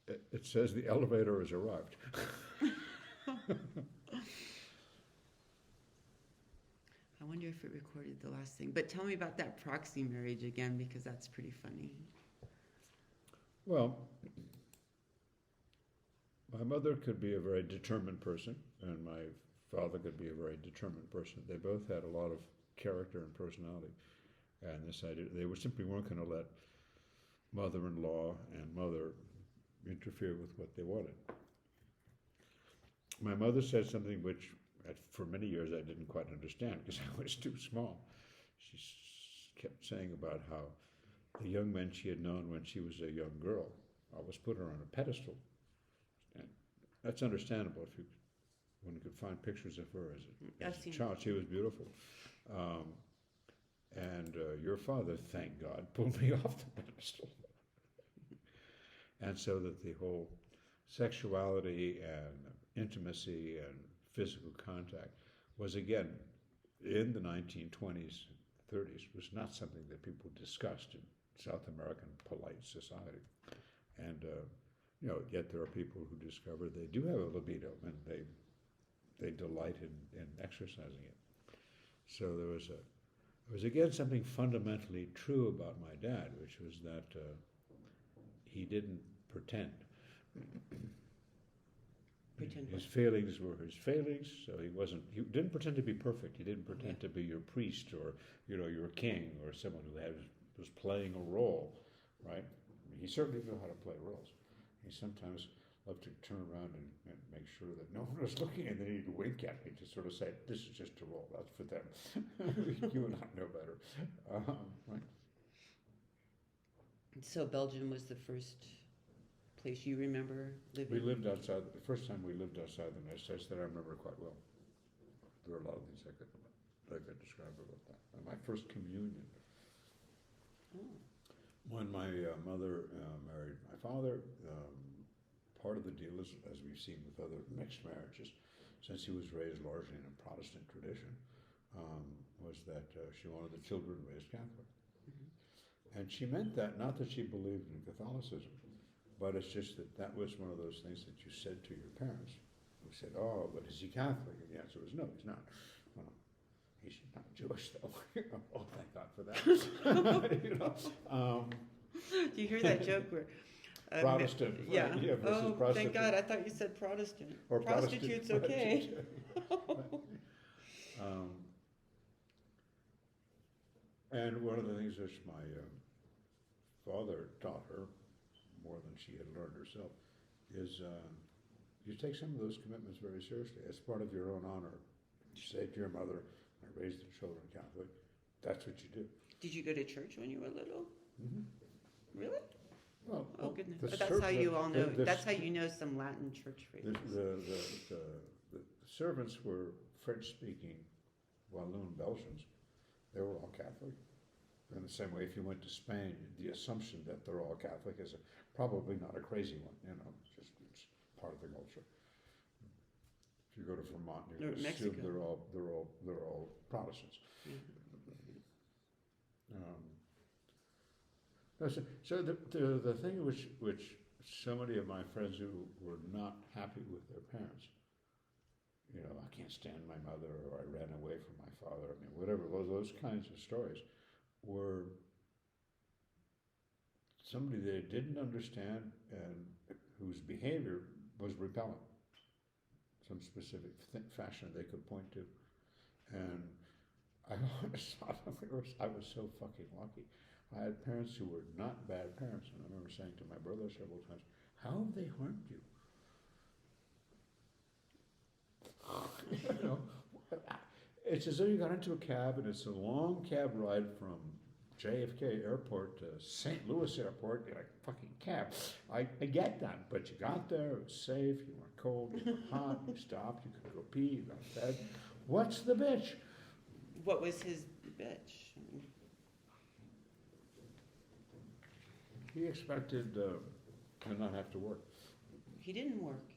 It says the elevator has arrived. I wonder if it recorded the last thing. But tell me about that proxy marriage again, because that's pretty funny. Well, my mother could be a very determined person, and my father could be a very determined person. They both had a lot of character and personality, and this idea they were simply weren't going to let mother-in-law and mother interfere with what they wanted. My mother said something which, for many years, I didn't quite understand because I was too small. She kept saying about how the young men she had known when she was a young girl always put her on a pedestal, and that's understandable if one could find pictures of her as a child. She was beautiful. And your father, thank God, pulled me off the pedestal. And so that the whole sexuality and intimacy and physical contact was, again, in the 1920s, 30s, was not something that people discussed in South American polite society. And, yet there are people who discover they do have a libido and they delight in exercising it. So there was again something fundamentally true about my dad, which was that he didn't pretend. His failings were his failings, so he didn't pretend to be perfect. He didn't pretend to be your priest or, your king or someone who was playing a role, right? He certainly knew how to play roles. He sometimes loved to turn around and make sure that no one was looking, and then he'd wink at me to sort of say, "This is just a role. That's for them. You and I know better." Right? So Belgium was the first place you remember living? We lived outside. The first time we lived outside the United States that I remember quite well. There are a lot of things I could describe about that. And my first communion. Oh. When my mother married my father, part of the deal is, as we've seen with other mixed marriages, since he was raised largely in a Protestant tradition, was that she wanted the children raised Catholic. Mm-hmm. And she meant that, not that she believed in Catholicism, but it's just that was one of those things that you said to your parents, who said, "Oh, but is he Catholic?" And the answer was, "No, he's not." Well, he's not Jewish, though. Oh, thank God for that. Do you hear that joke where Protestant, yeah. Versus oh, Protestant. Thank God, I thought you said Protestant. Or Prostitute's okay. And one of the things which my father taught her, more than she had learned herself, is you take some of those commitments very seriously. As part of your own honor, you say to your mother, "I raised the children Catholic." That's what you do. Did you go to church when you were little? Mm-hmm. Really? Well, oh goodness! But that's how you all know. That's how you know some Latin church phrases. The servants were French-speaking Walloon Belgians. They were all Catholic. In the same way, if you went to Spain, the assumption that they're all Catholic is probably not a crazy one. It's part of the culture. If you go to Vermont, you assume they're all Protestants. So the thing which so many of my friends who were not happy with their parents, I can't stand my mother, or I ran away from my father, whatever, those kinds of stories, were somebody they didn't understand and whose behavior was repellent, some specific fashion they could point to. And I always thought I was so fucking lucky. I had parents who were not bad parents, and I remember saying to my brother several times, "How have they harmed you?" It's as though you got into a cab, and it's a long cab ride from JFK Airport to St. Louis Airport in a fucking cab. I get that, but you got there, it was safe, you weren't cold, you weren't hot, you stopped, you could go pee, you got fed. What's the bitch? What was his bitch? He expected to not have to work. He didn't work.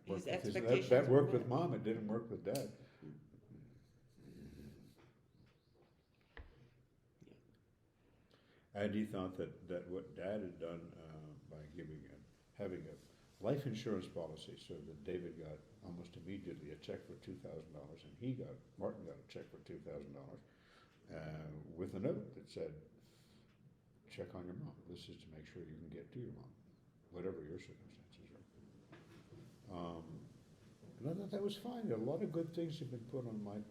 His That expectations worked with Mom, it didn't work with Dad. And he thought that what Dad had done by giving having a life insurance policy so that David got almost immediately a check for $2,000, and Martin got a check for $2,000 with a note that said, check on your mom. This is to make sure you can get to your mom, whatever your circumstances are. And I thought that was fine. A lot of good things have been put on my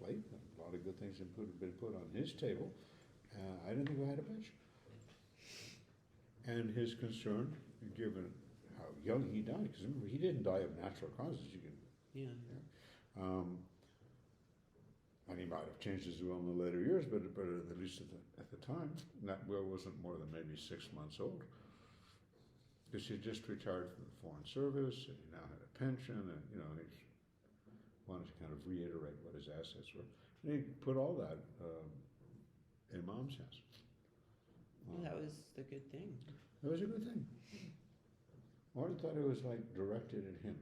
plate. A lot of good things have been put on his table. I didn't think I had a bitch. And his concern, given how young he died, because remember, he didn't die of natural causes. You can, Yeah. and he might have changed his will in the later years, but at least at the time, that will wasn't more than maybe 6 months old. Because he just retired from the Foreign Service, and he now had a pension, and he wanted to kind of reiterate what his assets were. And he put all that in Mom's hands. Well, that was the good thing. It was a good thing. Martin thought it was like directed at him.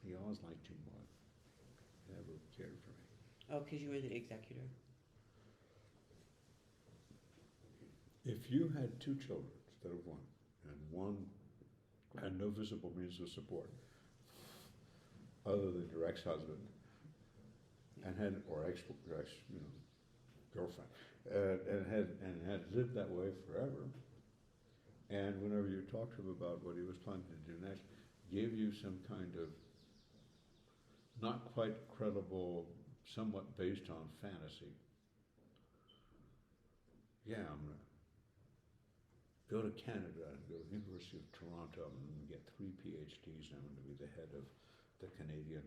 He always liked you more. Never cared for me. Oh, because you were the executor. If you had 2 children instead of 1, and one had no visible means of support other than your ex-husband, and had girlfriend, and had lived that way forever, and whenever you talked to him about what he was planning to do next, gave you some kind of not quite credible, somewhat based on fantasy. Yeah, I'm gonna go to Canada and go to the University of Toronto and get 3 PhDs, and I'm going to be the head of the Canadian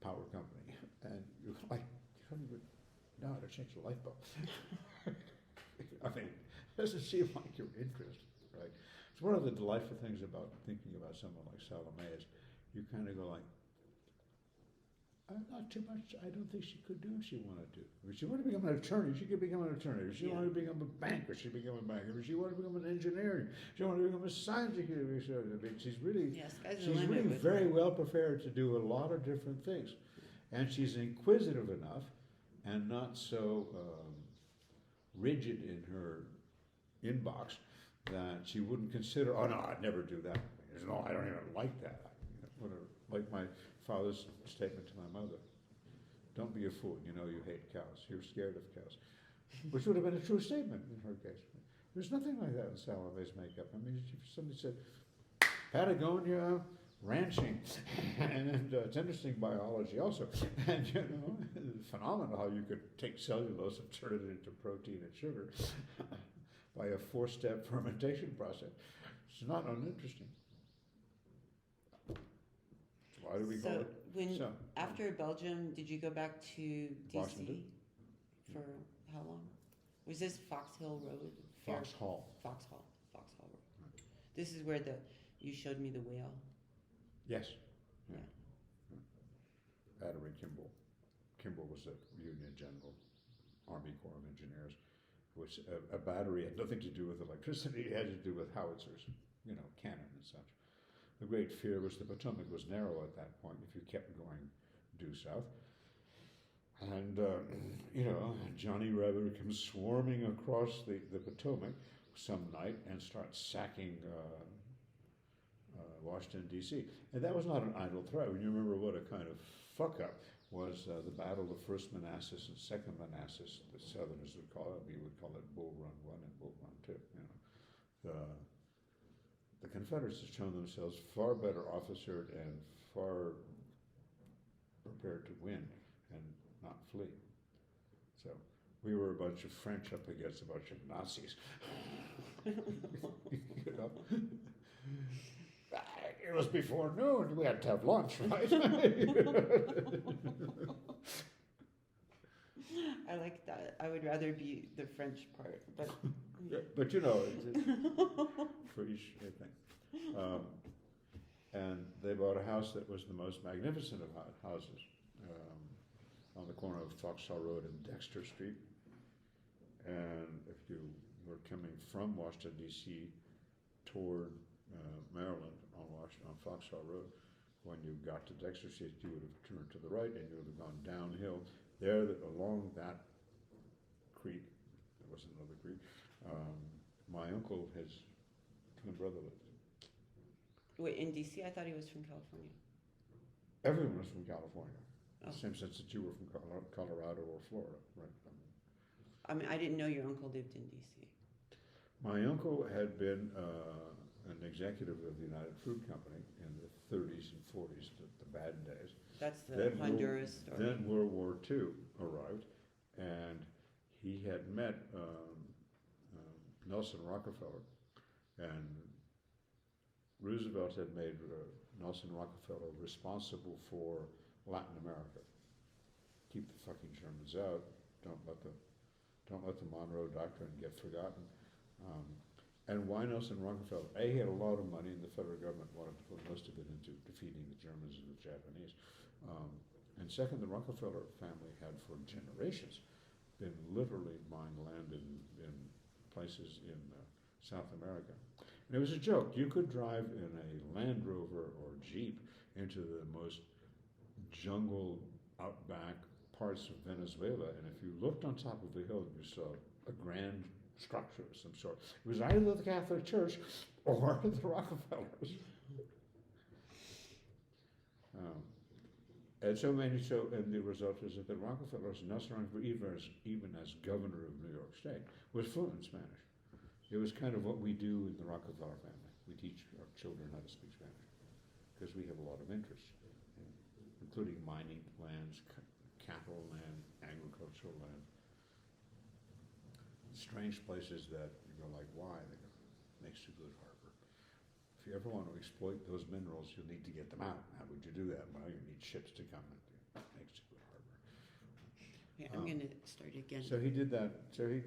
power company. And you're like, you don't even know how to change a light bulb. I mean, it doesn't seem like your interest, right? It's one of the delightful things about thinking about someone like Salome is you kind of go like, not too much. I don't think she could do what she wanted to. If she wanted to become an attorney, she could become an attorney. If she wanted to become a banker, she could become a banker. If she wanted to become an engineer, if she wanted to become a scientist. I mean, she's really, very well prepared to do a lot of different things, and she's inquisitive enough, and not so rigid in her inbox that she wouldn't consider. Oh no, I'd never do that. No, I don't even like that. Like my father's statement to my mother, don't be a fool, you know you hate cows, you're scared of cows. Which would have been a true statement in her case. There's nothing like that in Salome's makeup. I mean, if somebody said, Patagonia ranching, and it's interesting biology also, and it's phenomenal how you could take cellulose and turn it into protein and sugar by a 4-step fermentation process. It's not uninteresting. Why do we call it? After Belgium, did you go back to DC Washington. for how long? Was this Fox Hill Road? Foxhall Road. Right. This is where you showed me the whale. Yes. Yeah. Battery Kimball. Kimball was a Union General, Army Corps of Engineers, which a battery had nothing to do with electricity. It had to do with howitzers, cannon and such. The great fear was the Potomac was narrow at that point if you kept going due south. And, Johnny Rabbit comes swarming across the Potomac some night and starts sacking Washington, D.C. And that was not an idle threat. When you remember what a kind of fuck-up was the Battle of First Manassas and Second Manassas, the Southerners would call it. We would call it Bull Run 1 and Bull Run 2. The Confederates had shown themselves far better officered and far prepared to win and not flee. So we were a bunch of French up against a bunch of Nazis. It was before noon. We had to have lunch, right? I like that. I would rather be the French part, but but it's for each thing. And they bought a house that was the most magnificent of houses on the corner of Foxhall Road and Dexter Street. And if you were coming from Washington, D.C. toward Maryland on Foxhall Road, when you got to Dexter Street, you would have turned to the right and you would have gone downhill. There, along that creek, there was another creek, my uncle has my brother lived. Wait, in DC? I thought he was from California. Everyone was from California. Oh. The same sense that you were from Colorado or Florida, right? I mean, I didn't know your uncle lived in DC. My uncle had been an executive of the United Fruit Company in the 30s and 40s, the bad days. That's the Then Honduras story. Then World War II arrived, and he had met Nelson Rockefeller, and Roosevelt had made Nelson Rockefeller responsible for Latin America. Keep the fucking Germans out. Don't let the Monroe Doctrine get forgotten. And why Nelson Rockefeller? A, he had a lot of money, and the federal government wanted to put most of it into defeating the Germans and the Japanese. And second, the Rockefeller family had for generations been literally buying land in places in South America. And it was a joke. You could drive in a Land Rover or Jeep into the most jungle outback parts of Venezuela, and if you looked on top of the hill, you saw a grand structure of some sort. It was either the Catholic Church or the Rockefellers. And the result is that the Rockefellers, Nelson Rockefeller, even as governor of New York State, was fluent in Spanish. It was kind of what we do in the Rockefeller family. We teach our children how to speak Spanish because we have a lot of interest, including mining lands, cattle land, agricultural land. Strange places that you go like, why? They go, makes a good harbor. If you ever want to exploit those minerals, you'll need to get them out. How would you do that? Well, you need ships to come and makes a good harbor. Okay, I'm going to start again. So he did that. So he